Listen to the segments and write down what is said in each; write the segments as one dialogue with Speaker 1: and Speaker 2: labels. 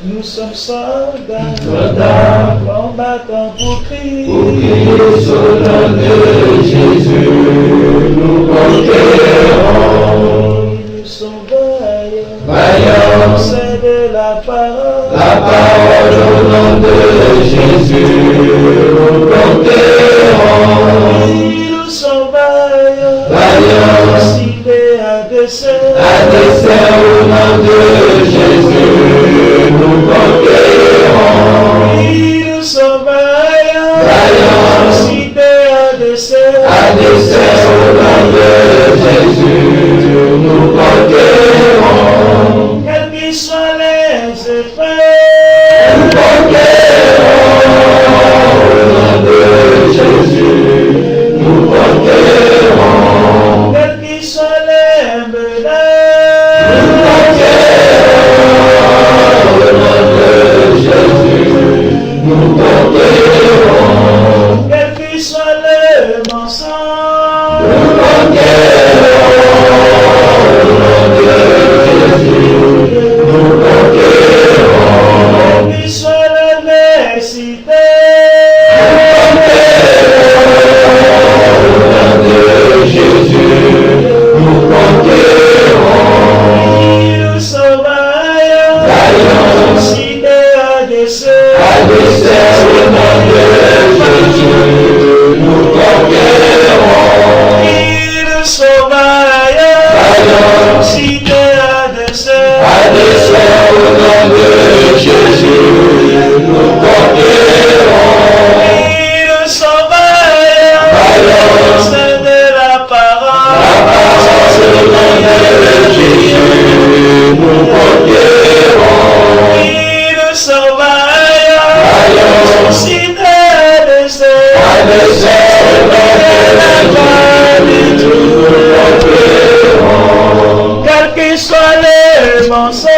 Speaker 1: Nous sommes soldats,
Speaker 2: combattants
Speaker 1: pour crier
Speaker 2: sur le nom de Jésus, nous conquérons.
Speaker 1: Nous sommes vaillants,
Speaker 2: Vaillants,
Speaker 1: c'est de la parole
Speaker 2: au nom de Jésus, nous conquérons.
Speaker 1: Nous sommes vaillants,
Speaker 2: Vaillants,
Speaker 1: cités à dessein
Speaker 2: au nom de Jésus, nous conquérons.
Speaker 1: Nous sommes vaillants,
Speaker 2: Vaillants,
Speaker 1: cités à dessein
Speaker 2: au nom de Jésus, nous conquérons.
Speaker 1: Quels qu'ils soient les effets,
Speaker 2: Nous conquérons au nom de Jésus, nous conquérons.
Speaker 1: quels qu'ils soient les menaces,
Speaker 2: Nous conquérons au nom de Jésus, nous conquérons.
Speaker 1: quels qu'ils soient les mensonges,
Speaker 2: Nous conquérons au nom de Jésus, nous conquérons.
Speaker 1: quels qu'ils soient l'adversité,
Speaker 2: Jésus, nous conquérons.
Speaker 1: nous sommes vaillants,
Speaker 2: Vaillants,
Speaker 1: cités à dessein
Speaker 2: au nom de Jésus, nous conquérons.
Speaker 1: Nous sommes vaillants,
Speaker 2: Vaillants,
Speaker 1: cités à dessein
Speaker 2: au nom de Jésus, nous conquérons.
Speaker 1: Nous sommes vaillants,
Speaker 2: Vaillants,
Speaker 1: c'est de la parole
Speaker 2: au nom de Jésus, nous conquérons.
Speaker 1: Nous sommes vaillants,
Speaker 2: Vaillants,
Speaker 1: cités à dessein quels qu'ils soient les mensonges,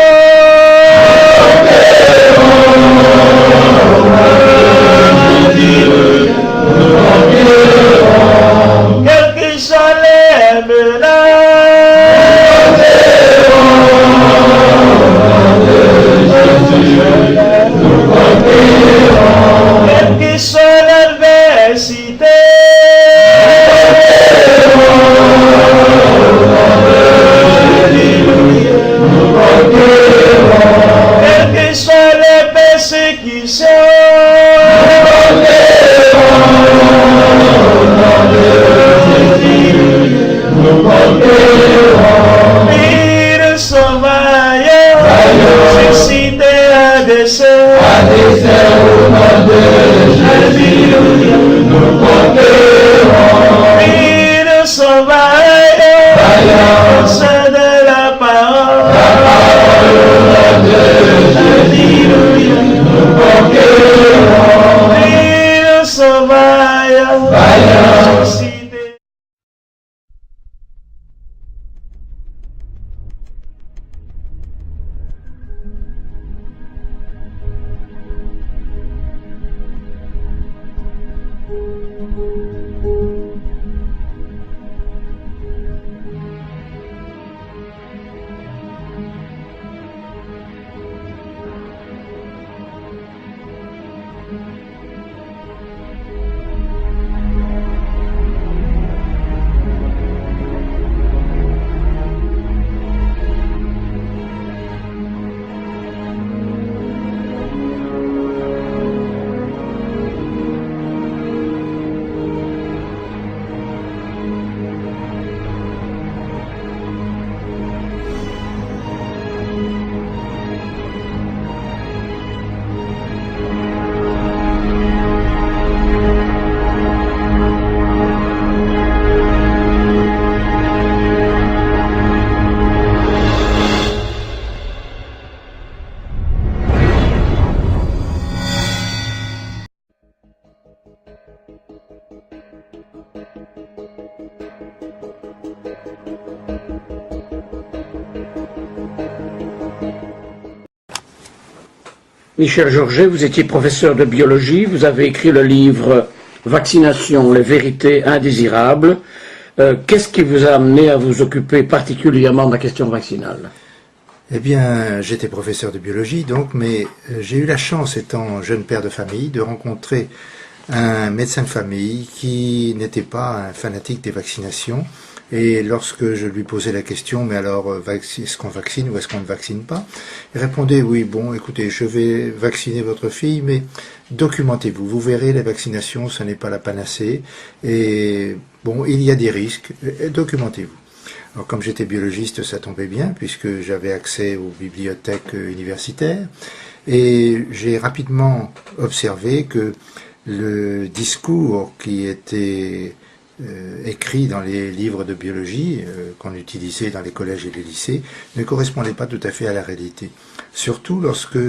Speaker 1: quels qu'ils soient les menaces, quelle qu'ils soient l'adversité, quelles que soient les persécutions, nous sommes vaillants, cités à dessein
Speaker 2: au nom de Jésus, nous conquérons.
Speaker 1: nous sommes vaillants, c'est de la parole
Speaker 2: Nous conquérons.
Speaker 1: nous sommes vaillants, cités.
Speaker 3: Michel Georget, vous étiez professeur de biologie, vous avez écrit le livre « Vaccination, les vérités indésirables ». Qu'est-ce qui vous a amené à vous occuper particulièrement de la question vaccinale?
Speaker 4: Eh bien, j'étais professeur de biologie, donc, mais j'ai eu la chance, étant jeune père de famille, de rencontrer un médecin de famille qui n'était pas un fanatique des vaccinations. Et lorsque je lui posais la question, mais alors, est-ce qu'on vaccine ou est-ce qu'on ne vaccine pas? Il répondait, oui, bon, écoutez, je vais vacciner votre fille, mais documentez-vous. Vous verrez, les vaccinations, ce n'est pas la panacée. Et bon, il y a des risques. Documentez-vous. Alors, comme j'étais biologiste, ça tombait bien, puisque j'avais accès aux bibliothèques universitaires. Et j'ai rapidement observé que le discours qui était écrit dans les livres de biologie qu'on utilisait dans les collèges et les lycées ne correspondait pas tout à fait à la réalité. Surtout lorsque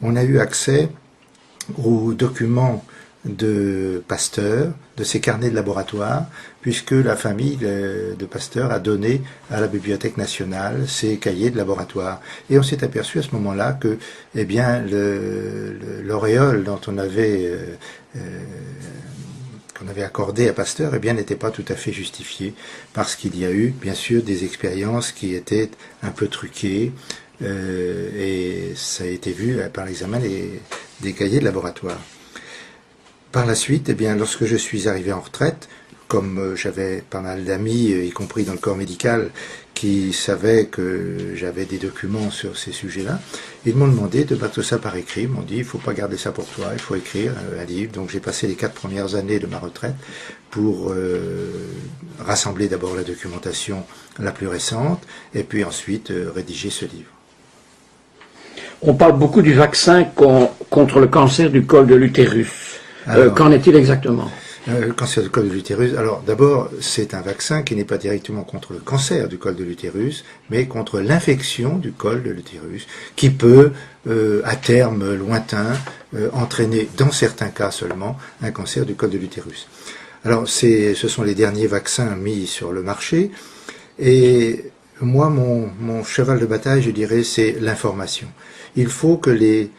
Speaker 4: on a eu accès aux documents de Pasteur, de ses carnets de laboratoire, puisque la famille de Pasteur a donné à la Bibliothèque nationale ses cahiers de laboratoire. Et on s'est aperçu à ce moment-là que, eh bien, l'auréole dont on avait accordé à Pasteur, eh bien, n'était pas tout à fait justifié, parce qu'il y a eu, bien sûr, des expériences qui étaient un peu truquées, et ça a été vu par l'examen des cahiers de laboratoire. Par la suite, eh bien, lorsque je suis arrivé en retraite, comme j'avais pas mal d'amis, y compris dans le corps médical, qui savaient que j'avais des documents sur ces sujets-là, ils m'ont demandé de mettre ça par écrit. Ils m'ont dit, il ne faut pas garder ça pour toi, il faut écrire un livre. Donc j'ai passé les 4 premières années de ma retraite pour rassembler d'abord la documentation la plus récente, et puis ensuite rédiger ce livre.
Speaker 3: On parle beaucoup du vaccin contre le cancer du col de l'utérus. Qu'en est-il exactement?
Speaker 4: Le cancer du col de l'utérus, alors d'abord, c'est un vaccin qui n'est pas directement contre le cancer du col de l'utérus, mais contre l'infection du col de l'utérus, qui peut, à terme lointain, entraîner, dans certains cas seulement, un cancer du col de l'utérus. Alors, ce sont les derniers vaccins mis sur le marché, et moi, mon cheval de bataille, je dirais, c'est l'information. Il faut que les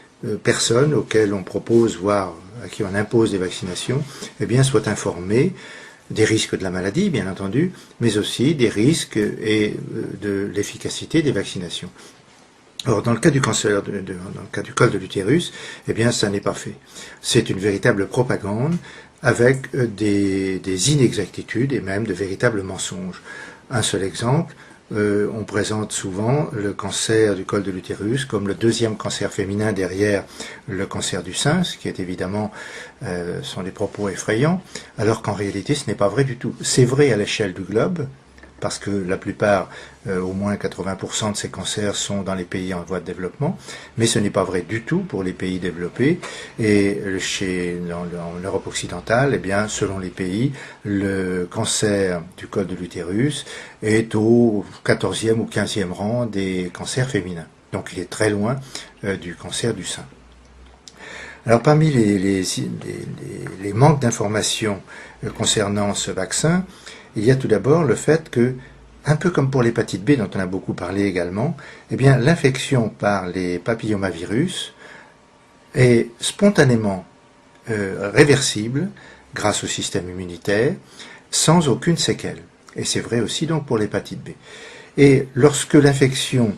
Speaker 4: personnes auxquelles on propose, voire à qui on impose des vaccinations, eh bien, soient informées des risques de la maladie, bien entendu, mais aussi des risques et de l'efficacité des vaccinations. Or, dans le cas du cancer, dans le cas du col de l'utérus, eh bien, ça n'est pas fait. C'est une véritable propagande avec des inexactitudes et même de véritables mensonges. Un seul exemple. On présente souvent le cancer du col de l'utérus comme le deuxième cancer féminin derrière le cancer du sein, ce qui est évidemment sont des propos effrayants, alors qu'en réalité ce n'est pas vrai du tout. C'est vrai à l'échelle du globe, parce que la plupart, au moins 80% de ces cancers sont dans les pays en voie de développement, mais ce n'est pas vrai du tout pour les pays développés. Et en Europe occidentale, eh bien, selon les pays, le cancer du col de l'utérus est au 14e ou 15e rang des cancers féminins. Donc il est très loin du cancer du sein. Alors parmi les manques d'informations concernant ce vaccin, il y a tout d'abord le fait que, un peu comme pour l'hépatite B dont on a beaucoup parlé également, eh bien l'infection par les papillomavirus est spontanément réversible grâce au système immunitaire, sans aucune séquelle. Et c'est vrai aussi donc pour l'hépatite B. Et lorsque l'infection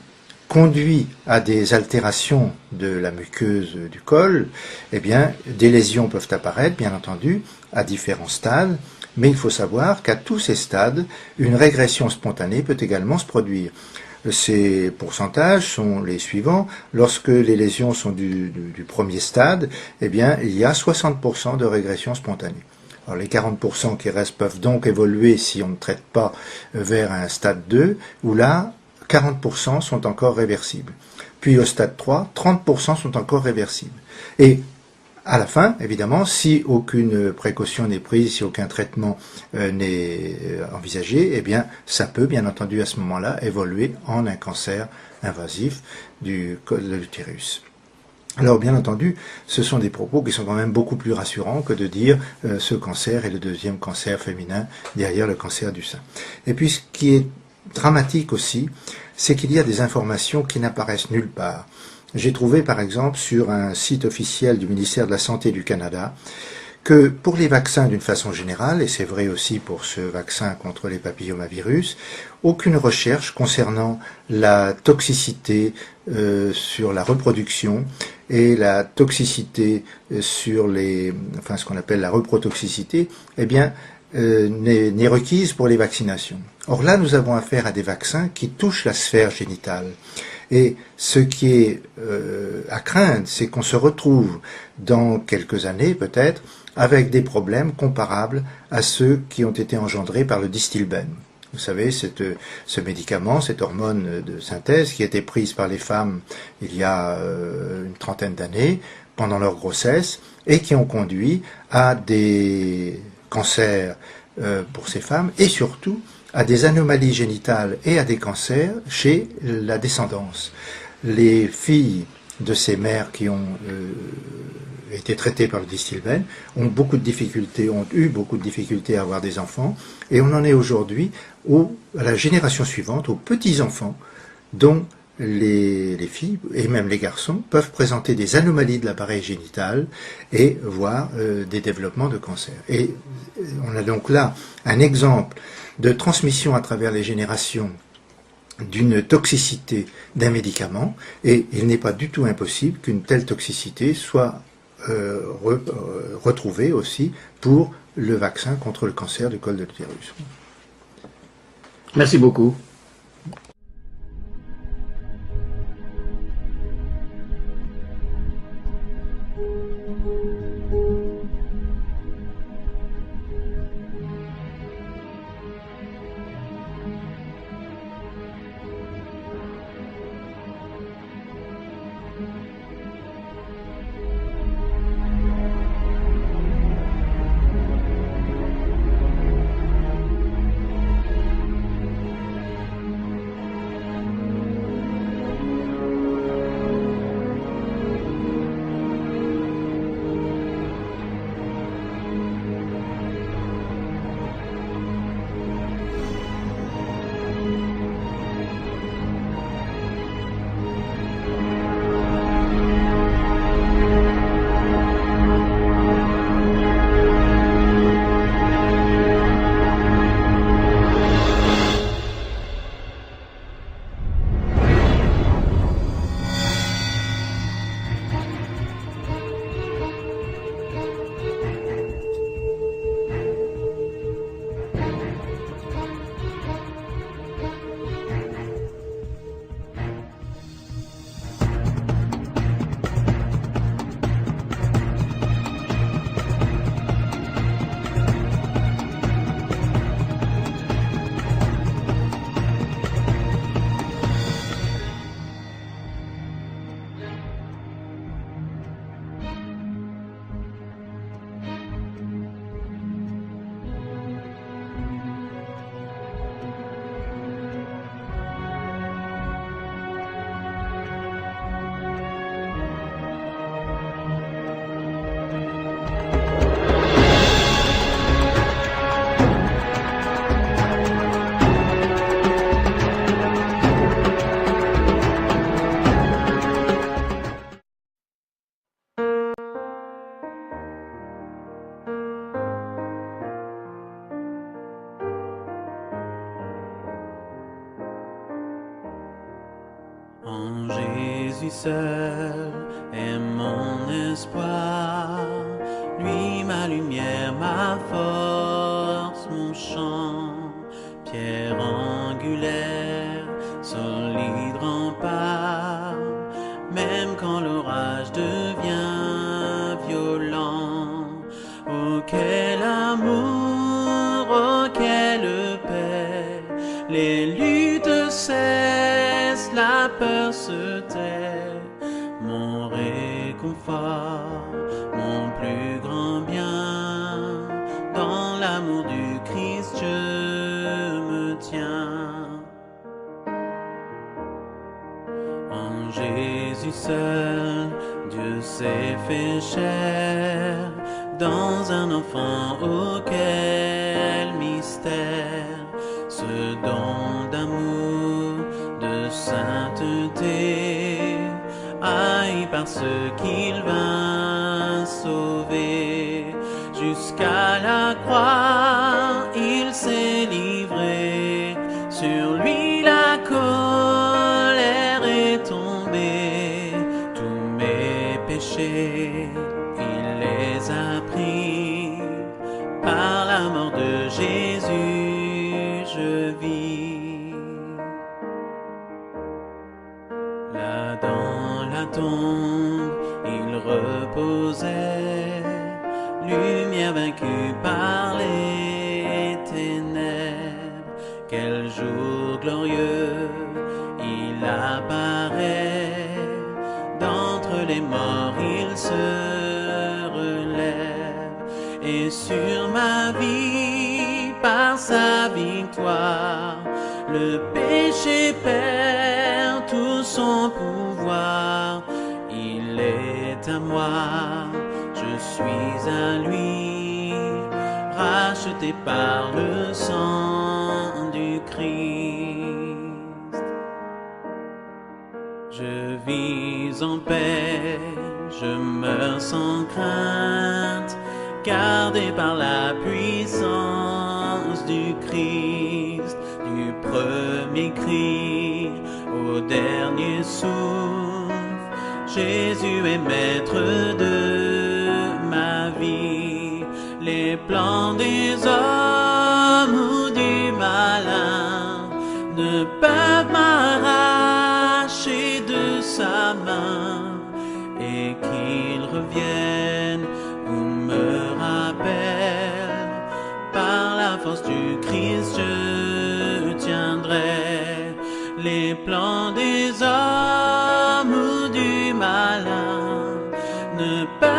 Speaker 4: conduit à des altérations de la muqueuse du col, eh bien des lésions peuvent apparaître, bien entendu, à différents stades. Mais il faut savoir qu'à tous ces stades, une régression spontanée peut également se produire. Ces pourcentages sont les suivants. Lorsque les lésions sont du premier stade, eh bien, il y a 60% de régression spontanée. Alors, les 40% qui restent peuvent donc évoluer si on ne traite pas vers un stade 2, où là, 40% sont encore réversibles. Puis au stade 3, 30% sont encore réversibles. Et à la fin, évidemment, si aucune précaution n'est prise, si aucun traitement n'est envisagé, eh bien, ça peut, bien entendu, à ce moment-là, évoluer en un cancer invasif du col de l'utérus. Alors, bien entendu, ce sont des propos qui sont quand même beaucoup plus rassurants que de dire ce cancer est le deuxième cancer féminin derrière le cancer du sein. Et puis, ce qui est dramatique aussi, c'est qu'il y a des informations qui n'apparaissent nulle part. J'ai trouvé par exemple sur un site officiel du ministère de la Santé du Canada que pour les vaccins d'une façon générale, et c'est vrai aussi pour ce vaccin contre les papillomavirus, aucune recherche concernant la toxicité sur la reproduction et la toxicité sur ce qu'on appelle la reprotoxicité, eh bien, n'est requise pour les vaccinations. Or là, nous avons affaire à des vaccins qui touchent la sphère génitale. Et ce qui est à craindre, c'est qu'on se retrouve dans quelques années peut-être avec des problèmes comparables à ceux qui ont été engendrés par le Distilbène. Vous savez, ce médicament, cette hormone de synthèse qui a été prise par les femmes il y a une trentaine d'années pendant leur grossesse et qui ont conduit à des cancers pour ces femmes et surtout à des anomalies génitales et à des cancers chez la descendance. Les filles de ces mères qui ont été traitées par le Distilbène ont eu beaucoup de difficultés à avoir des enfants, et on en est aujourd'hui à la génération suivante, aux petits-enfants, dont les filles et même les garçons peuvent présenter des anomalies de l'appareil génital et voir des développements de cancer. Et on a donc là un exemple de transmission à travers les générations d'une toxicité d'un médicament, et il n'est pas du tout impossible qu'une telle toxicité soit retrouvée aussi pour le vaccin contre le cancer du col de l'utérus.
Speaker 3: Merci beaucoup.
Speaker 2: En Jésus seul est mon espoir, lui ma lumière, ma force, mon chant, pierre angulaire, solide rempart, même quand l'orage devient violent. Oh quel amour, oh quelle paix, les luttes cessent, la peur se tait, mon réconfort, mon plus grand bien, dans l'amour du Christ je me tiens. En Jésus seul, Dieu s'est fait chair, dans un enfant, oh quel mystère, ce don d'amour, de sainteté, haï par ceux qu'il vint sauver.
Speaker 5: Jusqu'à la croix, il s'est livré. Sur lui la colère est tombée. Tous mes péchés, il les a pris. Par la mort de Jésus, je vis. Là dans la tombe, il reposait. Lumière vaincue par les ténèbres, quel jour glorieux il apparaît. D'entre les morts il se relève, et sur ma vie, par sa victoire, le péché perd tout son pouvoir. Il est à moi, je suis à lui, racheté par le sang du Christ. Je vis en paix, je meurs sans crainte, gardé par la puissance du Christ, du premier cri au dernier souffle. Jésus est maître de ma vie. Les plans des hommes ou du malin ne peuvent m'arracher de sa main. Et qu'il revienne ou me rappelle, par la force du Christ je tiendrai. Les plans des hommes ou du malin ne peuvent